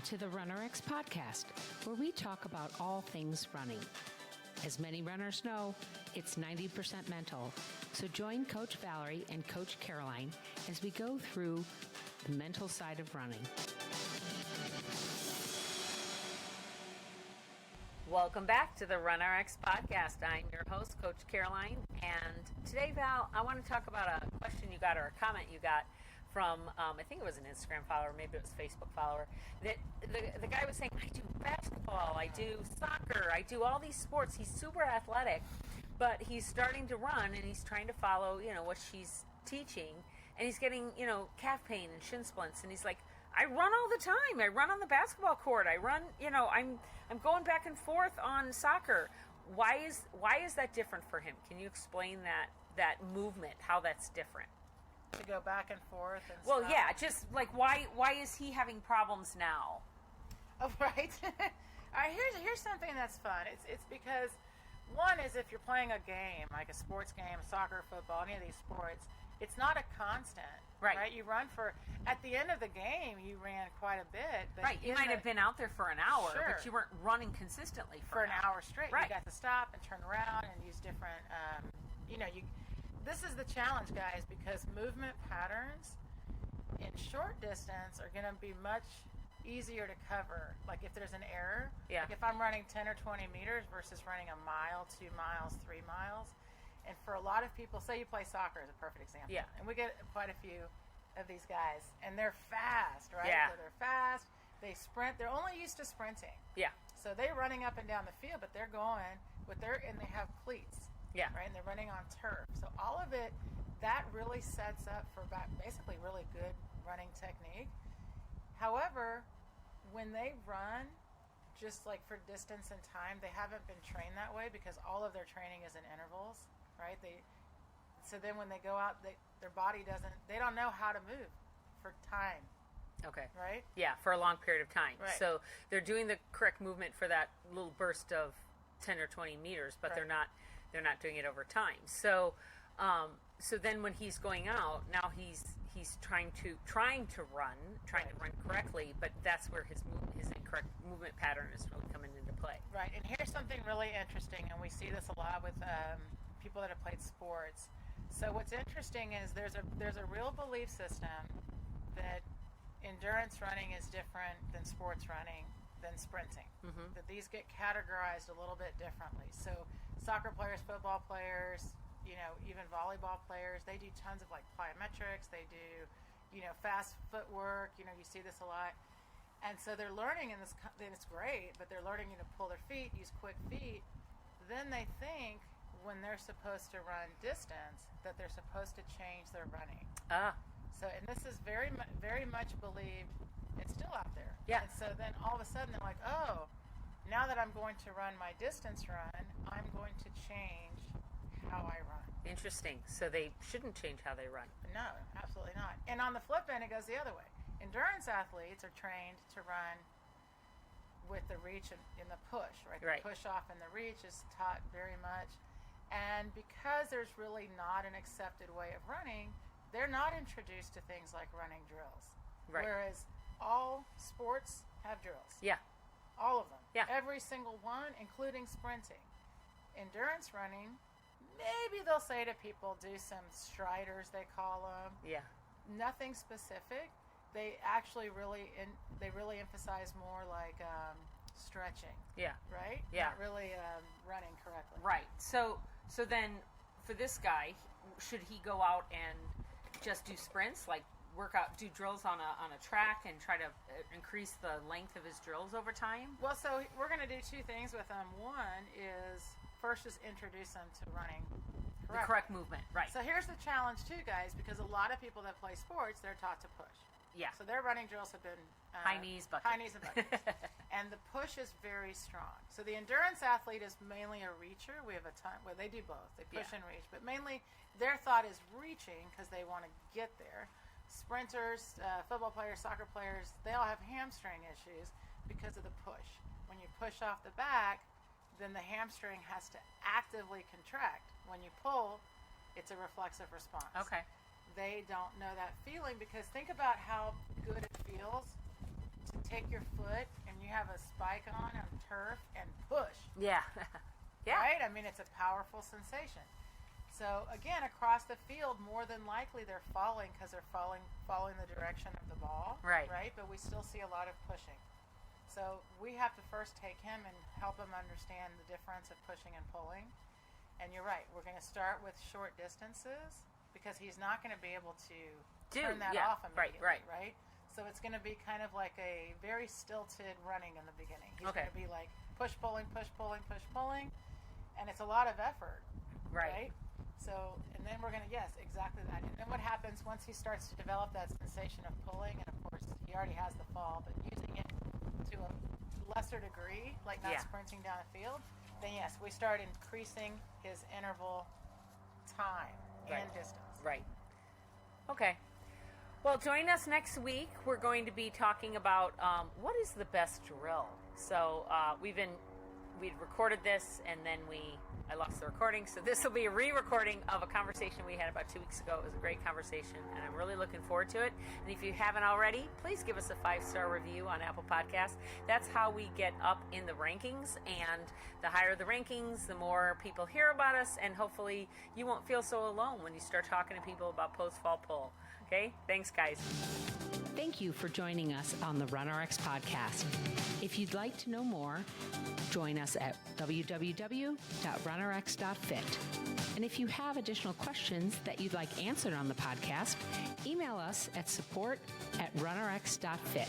to the RunnerX podcast, where we talk about all things running. As many runners know, it's 90% mental. So join Coach Valerie and Coach Caroline as we go through the mental side of running. Welcome back to the RunnerX podcast. I'm your host, Coach Caroline, and today, Val, I want to talk about a question you got or a comment you got from, I think it was an Instagram follower, maybe it was a Facebook follower, that the guy was saying, I do basketball, I do soccer, I do all these sports. He's super athletic, but he's starting to run and he's trying to follow, what she's teaching, and he's getting, calf pain and shin splints, and he's like, I run all the time. I run on the basketball court. I run, I'm going back and forth on soccer. Why is that different for him? Can you explain that movement, how that's different? To go back and forth and well, stuff. yeah, just like why is he having problems now? Oh, right. All right, here's something that's fun. It's because one is if you're playing a game, like a sports game, soccer, football, any of these sports, it's not a constant. Right. You run at the end of the game, you ran quite a bit. But right. You might have been out there for an hour, sure, but you weren't running consistently for an hour straight. Right. You got to stop and turn around and use different, this is the challenge, guys, because movement patterns in short distance are going to be much easier to cover. Like if there's an error, like if I'm running 10 or 20 meters versus running a mile, 2 miles, 3 miles. And for a lot of people, say you play soccer is a perfect example. Yeah. And we get quite a few of these guys, and they're fast, right? Yeah. So they're fast. They sprint. They're only used to sprinting. Yeah. So they're running up and down the field, but they're going and they have cleats. Yeah. Right. And they're running on turf. So all of it, that really sets up for basically really good running technique. However, when they run, just like for distance and time, they haven't been trained that way because all of their training is in intervals. Right? So then when they go out, their body they don't know how to move for time. Okay. Right? Yeah, for a long period of time. Right. So they're doing the correct movement for that little burst of 10 or 20 meters, but they're not doing it over time. So so then when he's going out, now he's trying to run correctly, but that's where his incorrect movement pattern is really coming into play. Right. And here's something really interesting, and we see this a lot with people that have played sports. So what's interesting is there's a real belief system that endurance running is different than sports running, than sprinting. Mm-hmm. That these get categorized a little bit differently. So soccer players, football players, even volleyball players, they do tons of like plyometrics. They do, fast footwork. You see this a lot. And so they're learning, and it's great, but they're learning to pull their feet, use quick feet. Then they think when they're supposed to run distance that they're supposed to change their running. So, and this is very, very much believed. It's still out there. Yeah. And so then all of a sudden they're like, oh, now that I'm going to run my distance run, I'm going to change how I run. Interesting. So they shouldn't change how they run. No, absolutely not. And on the flip end, it goes the other way. Endurance athletes are trained to run with the reach in the push, right? The push off and the reach is taught very much. And because there's really not an accepted way of running, they're not introduced to things like running drills. Right. Whereas all sports have drills. Yeah. All of them. Yeah. Every single one, including sprinting. Endurance running, maybe they'll say to people, do some striders, they call them. Yeah. Nothing specific. They actually really emphasize more like stretching. Yeah. Right? Yeah. Not really running correctly. Right. So then for this guy, should he go out and just do sprints, like do drills on a track and try to increase the length of his drills over time? Well, so we're going to do two things with them. One is first just introduce them to running correctly. The correct movement, right. So here's the challenge too, guys, because a lot of people that play sports, they're taught to push. Yeah. So their running drills have been high knees, buckets. High knees and buckets. And the push is very strong. So the endurance athlete is mainly a reacher. We have a ton. Well, they do both. They push and reach, but mainly their thought is reaching because they want to get there. Sprinters, football players, soccer players, they all have hamstring issues because of the push. When you push off the back, then the hamstring has to actively contract. When you pull, it's a reflexive response. Okay. They don't know that feeling because think about how good it feels to take your foot and you have a spike on turf and push. Yeah. Yeah. Right? I mean, it's a powerful sensation. So again, across the field, more than likely they're falling because they're following the direction of the ball. Right. Right? But we still see a lot of pushing. So we have to first take him and help him understand the difference of pushing and pulling. And you're right. We're going to start with short distances because he's not going to be able to turn that off immediately. Right? So it's going to be kind of like a very stilted running in the beginning. He's going to be like push, pulling, push, pulling, push, pulling. And it's a lot of effort. Right? So, and then we're going to, yes, exactly that. And then what happens once he starts to develop that sensation of pulling, and of course he already has the fall, but using it to a lesser degree, like not sprinting down a field, then yes, we start increasing his interval time and distance. Right. Okay. Well, join us next week. We're going to be talking about what is the best drill. So we'd recorded this, and then I lost the recording, so this will be a re-recording of a conversation we had about 2 weeks ago. It was a great conversation, and I'm really looking forward to it. And if you haven't already, please give us a 5-star review on Apple Podcasts. That's how we get up in the rankings, and the higher the rankings, the more people hear about us, and hopefully you won't feel so alone when you start talking to people about post-fall pull. Okay? Thanks, guys. Thank you for joining us on the RunRx podcast. If you'd like to know more, join us at www.runrx.fit. And if you have additional questions that you'd like answered on the podcast, email us at support@runrx.fit.